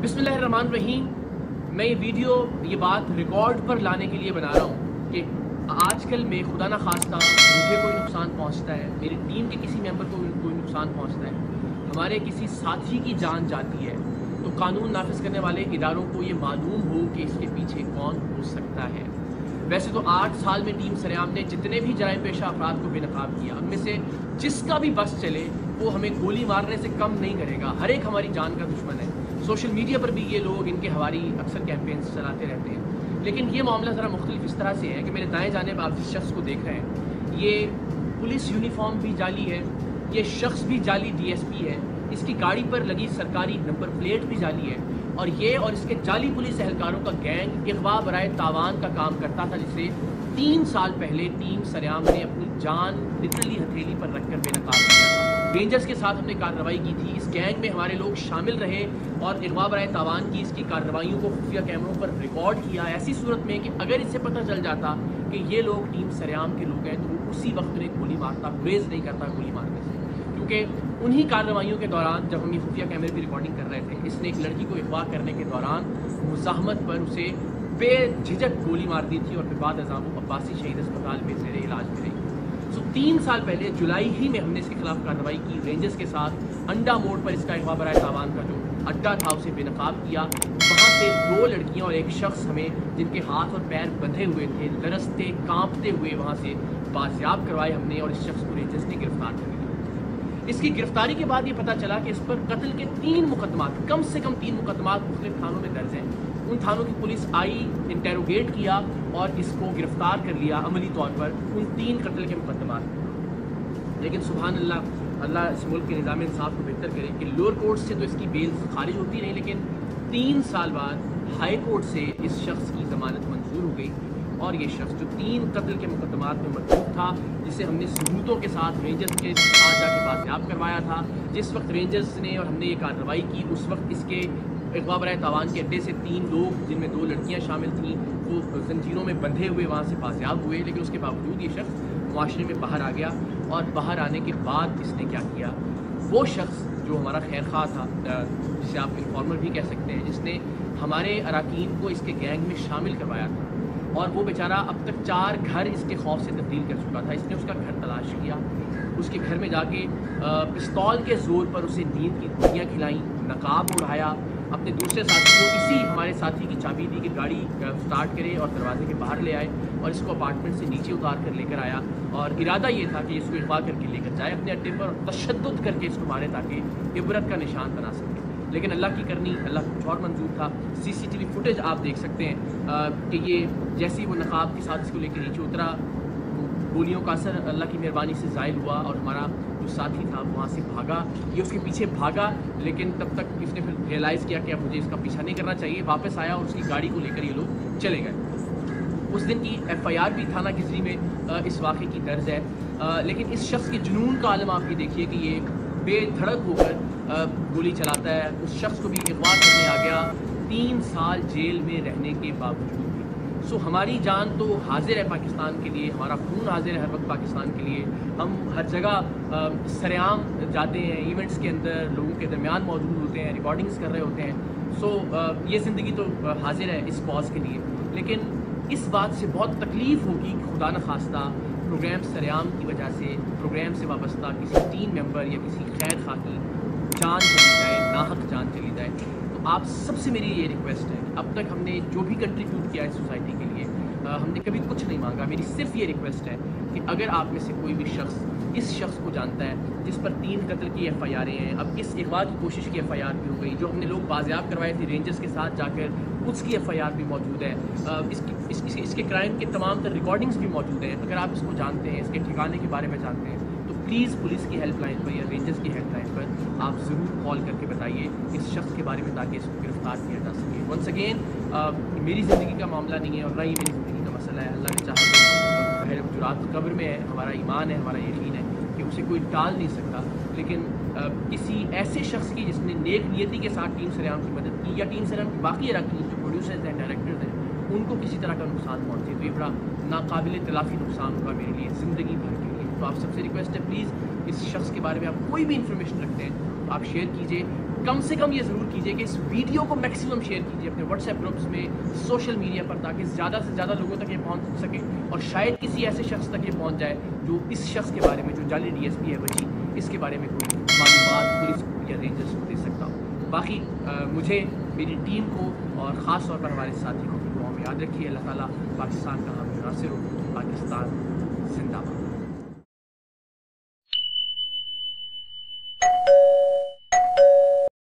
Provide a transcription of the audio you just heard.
बिस्मिल्लाहिर्रहमानिर्रहीम। मैं ये बात रिकॉर्ड पर लाने के लिए बना रहा हूँ कि आजकल में खुदा न खास्ता मुझे कोई नुकसान पहुँचता है, मेरी टीम के किसी मेंबर को कोई नुकसान पहुँचता है, हमारे किसी साथी की जान जाती है, तो कानून नाफिज करने वाले इदारों को ये मालूम हो कि इसके पीछे कौन हो सकता है। वैसे तो 8 साल में टीम सरेआम ने जितने भी जराइम पेशा अफराद को बेनकाब किया, उनमें से जिसका भी बस चले वो हमें गोली मारने से कम नहीं करेगा। हर एक हमारी जान का दुश्मन है। सोशल मीडिया पर भी ये लोग इनके हवारी अक्सर कैंपेन्स चलाते रहते हैं। लेकिन ये मामला ज़रा मुख्तलिफ इस तरह से है कि मेरे दाएं जानिब आप जिस शख्स को देख रहे हैं, ये पुलिस यूनिफॉर्म भी जाली है, ये शख्स भी जाली DSP है, इसकी गाड़ी पर लगी सरकारी नंबर प्लेट भी जाली है, और ये और इसके जाली पुलिस एहलकारों का गैंग इग़वा बराए तावान का काम करता था, जिसे 3 साल पहले टीम सरेआम ने अपनी जान लिटरली हथेली पर रखकर बेनकाब किया था। रेंजर्स के साथ हमने कार्रवाई की थी। इस गैंग में हमारे लोग शामिल रहे और इग़वा बराए तावान की इसकी कार्रवाइयों को खुफिया कैमरों पर रिकॉर्ड किया, ऐसी सूरत में कि अगर इससे पता चल जाता कि ये लोग टीम सरेआम के लोग हैं तो वो उसी वक्त उन्हें गोली मारता, गुरेज नहीं करता गोली मारने से। क्योंकि उन्हीं कार्रवाइयों के दौरान जब हम ये खुफिया कैमरे की रिकॉर्डिंग कर रहे थे, इसने एक लड़की को अगवा करने के दौरान मुज़ाहमत पर उसे बेझिझक गोली मार दी थी और फिर बाद अज़ां वो अब्बासी शहीद अस्पताल में ज़ेरे इलाज में रही। 3 साल पहले जुलाई ही में हमने इसके खिलाफ कार्रवाई की। रेंजर्स के साथ अंडा मोड़ पर इसका इग़वा बराए तावान का जो अड्डा था उसे बेनकाब किया। वहाँ से 2 लड़कियाँ और एक शख्स हमें जिनके हाथ और पैर बंधे हुए थे, लरसते कांपते हुए वहाँ से बाजियाब करवाए हमने, और इस शख्स को रेंजर्स ने गिरफ्तार कर लिया। इसकी गिरफ्तारी के बाद ये पता चला कि इस पर कत्ल के 3 मुकदमात, कम से कम 3 मुकदमात मुख्तलिफ थानों में दर्ज हैं। उन थानों की पुलिस आई, इंटेरोगेट किया और इसको गिरफ्तार कर लिया अमली तौर पर उन 3 कत्ल के मुकदमात। लेकिन सुभान अल्लाह, अल्लाह इस मुल्क के निज़ाम इंसाफ को बेहतर करे कि लोअर कोर्ट से तो इसकी बेल खारिज होती रही, लेकिन 3 साल बाद हाई कोर्ट से इस शख्स की ज़मानत मंजूर हो गई, और ये शख्स जो 3 कत्ल के मुकदमात में मौजूद था, जिसे हमने सबूतों के साथ रेंजर्स के साथ जाके बाजियाब करवाया था, जिस वक्त रेंजर्स ने और हमने ये कार्रवाई की उस वक्त इसके इग़वा बराए तावान के अड्डे से 3 लोग, जिनमें 2 लड़कियां शामिल थीं, वो जंजीरों में बंधे हुए वहाँ से बाजियाब हुए। लेकिन उसके बावजूद ये शख्स मुआशरे में बाहर आ गया, और बाहर आने के बाद इसने क्या किया, वो शख्स जो हमारा खैर खा था, जिसे आप इन्फॉर्मर भी कह सकते हैं, जिसने हमारे अराकीन को इसके गैंग में शामिल करवाया था, और वो बेचारा अब तक 4 घर इसके खौफ से तब्दील कर चुका था। इसने उसका घर तलाश किया, उसके घर में जाके पिस्तौल के ज़ोर पर उसे नींद की गोलियाँ खिलाई, नकाब उड़ाया, अपने दूसरे साथी को इसी हमारे साथी की चाबी दी कि गाड़ी स्टार्ट करे और दरवाजे के बाहर ले आए, और इसको अपार्टमेंट से नीचे उतार कर लेकर आया, और इरादा ये था कि इसको अगवा करके लेकर जाए अपने अड्डे पर, तशद्दुद करके इसको मारे ताकि इबरत का निशान बना सके। लेकिन अल्लाह की करनी, अल्लाह को कुछ और मंजूर था। CCTV फुटेज आप देख सकते हैं कि ये जैसे ही वो नकाब के साथ इसको लेकर नीचे उतरा, गोलियों का असर अल्लाह की मेहरबानी से ज़ायल हुआ, और हमारा जो साथी था वहाँ से भागा। ये उसके पीछे भागा, लेकिन तब तक इसने फिर रियलाइज़ किया कि अब मुझे इसका पीछा नहीं करना चाहिए। वापस आया और उसकी गाड़ी को लेकर ये लोग चले गए। उस दिन की FIR भी थाना किजरी में इस वाक़े की दर्ज है। लेकिन इस शख्स के जुनून का आलम आप ये देखिए कि ये बेधड़क होकर गोली चलाता है। उस शख्स को भी अगवा करने आ गया 3 साल जेल में रहने के बावजूद भी। हमारी जान तो हाजिर है पाकिस्तान के लिए, हमारा खून हाजिर है हर वक्त पाकिस्तान के लिए। हम हर जगह सरेआम जाते हैं, इवेंट्स के अंदर लोगों के दरमियान मौजूद होते हैं, रिकॉर्डिंग्स कर रहे होते हैं। ये ज़िंदगी तो हाजिर है इस कॉज के लिए। लेकिन इस बात से बहुत तकलीफ़ होगी कि खुदा न खास्ता प्रोग्राम सरेआम की वजह से प्रोग्राम से वाबस्ता किसी टीम मेंबर या किसी खैर खा की जान चली जाए, नाहक जान चली जाए। तो आप सबसे मेरी ये रिक्वेस्ट है, अब तक हमने जो भी कंट्रीब्यूट किया है सोसाइटी के लिए, हमने कभी कुछ नहीं मांगा। मेरी सिर्फ ये रिक्वेस्ट है कि अगर आप में से कोई भी शख्स इस शख्स को जानता है जिस पर 3 कत्ल की FIR हैं, अब इस अगवा की कोशिश की FIR भी हो गई, जो हमने लोग बाजियाब करवाए थे रेंजर्स के साथ जाकर, उसकी FIR भी मौजूद है, इसके क्राइम के तमाम तर रिकॉर्डिंग्स भी मौजूद हैं। अगर आप इसको जानते हैं, इसके ठिकाने के बारे में जानते हैं, तो प्लीज़ पुलिस की हेल्पलाइन पर या रेंजर्स की हेल्पलाइन पर आप ज़रूर कॉल करके बताइए इस शख्स के बारे में, ताकि इसको गिरफ्तार किया जा सके। वंस अगेन, मेरी ज़िंदगी का मामला नहीं है और ना ही मेरी ज़िंदगी का मसला है। अल्लाह ने चाहा तो जुरात कब्र में है, हमारा ईमान है, हमारा यकीन है कि उसे कोई टाल नहीं सकता। लेकिन किसी ऐसे शख्स की जिसने नेक नियति के साथ टीम सरेआम की मदद की, या टीम सरेआम की बाकी अराकीन जो प्रोड्यूसर्स हैं, डायरेक्टर्स हैं, उनको किसी तरह का नुकसान पहुँचे, तो ये बड़ा नाकाबिल तलाफ़ी नुकसान होगा मेरे लिए ज़िंदगी भर के लिए। तो आप सबसे रिक्वेस्ट है, प्लीज़ इस शख्स के बारे में आप कोई भी इन्फॉर्मेशन रखते हैं آپ شیئر کیجئے. کم سے کم یہ ضرور کیجئے کہ اس ویڈیو کو میکسیمم شیئر کیجئے اپنے واٹس ایپ گروپس میں, سوشل میڈیا پر, تاکہ زیادہ سے زیادہ لوگوں تک یہ پہنچ سکے اور شاید کسی ایسے شخص تک یہ پہنچ جائے جو اس شخص کے بارے میں, جو جعلی ڈی ایس پی ہے بچی, اس کے بارے میں کوئی معلومات پولیس کو یا رینجرس کو دے سکتا ہوں. باقی مجھے, میری ٹیم کو اور خاص طور پر ہمارے ساتھی کو دعاؤں میں یاد رکھیے. اللہ تعالیٰ پاکستان کا حامی ناصر ہو.